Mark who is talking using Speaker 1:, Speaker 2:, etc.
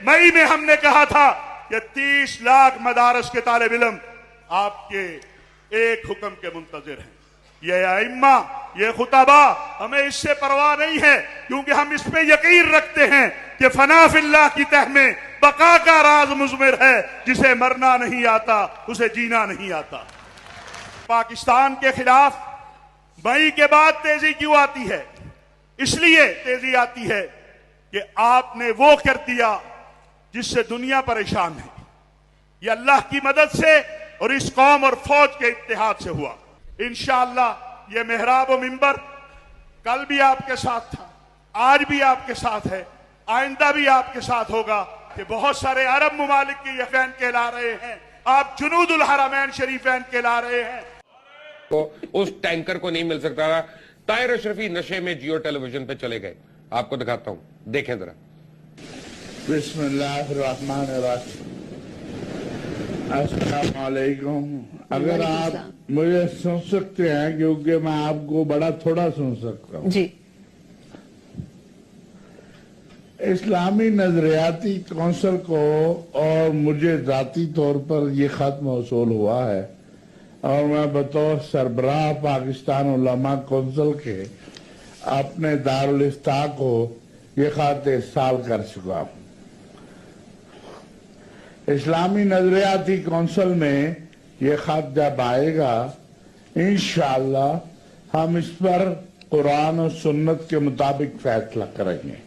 Speaker 1: मई में हमने कहा था कि 30 लाख मदारस के तालिब इल्म आपके एक हुक्म के मुंतजिर हैं। ये आइम्मा, ये खुताबा, हमें इससे परवाह नहीं है, क्योंकि हम इस पे यकीन रखते हैं कि फना फिल्लाह की तह में बका का राज मुज़मिर है। जिसे मरना नहीं आता उसे जीना नहीं आता। पाकिस्तान के खिलाफ मई के बाद तेजी क्यों आती है? इसलिए तेजी आती है कि आपने वो कर दिया जिससे दुनिया परेशान है। ये अल्लाह की मदद से और इस कौम और फौज के इत्तेहाद से हुआ। इंशाअल्लाह ये मेहराब और मिंबर कल भी आपके साथ था, आज भी आपके साथ है, आइंदा भी आपके साथ होगा। कि बहुत सारे अरब मुमालिक के ये फैन कहला रहे हैं, आप जुनूदुल हरमैन शरीफैन कहला रहे हैं।
Speaker 2: तो उस टैंकर को नहीं मिल सकता था। ताहिर अशरफी नशे में जियो टेलीविजन पे चले गए। आपको दिखाता हूं, देखें जरा।
Speaker 3: बिस्मिल्लाहिर्रहमानिर्रहीम। अस्सलाम वालेकुम। अगर आप मुझे सुन सकते हैं, क्योंकि मैं आपको बड़ा थोड़ा सुन सकता हूँ
Speaker 4: जी।
Speaker 3: इस्लामी नजरियाती कौंसिल को और मुझे जाती तौर पर यह खत मौसूल हुआ है, और मैं बतौर सरबराह पाकिस्तान उलमा कौंसिल के अपने दारुल इफ्ता को ये खत इरसाल कर चुका हूँ। इस्लामी नजरियाती कौंसिल में ये खत जब आएगा, इंशाअल्लाह हम इस पर कुरान और सुन्नत के मुताबिक फैसला करेंगे।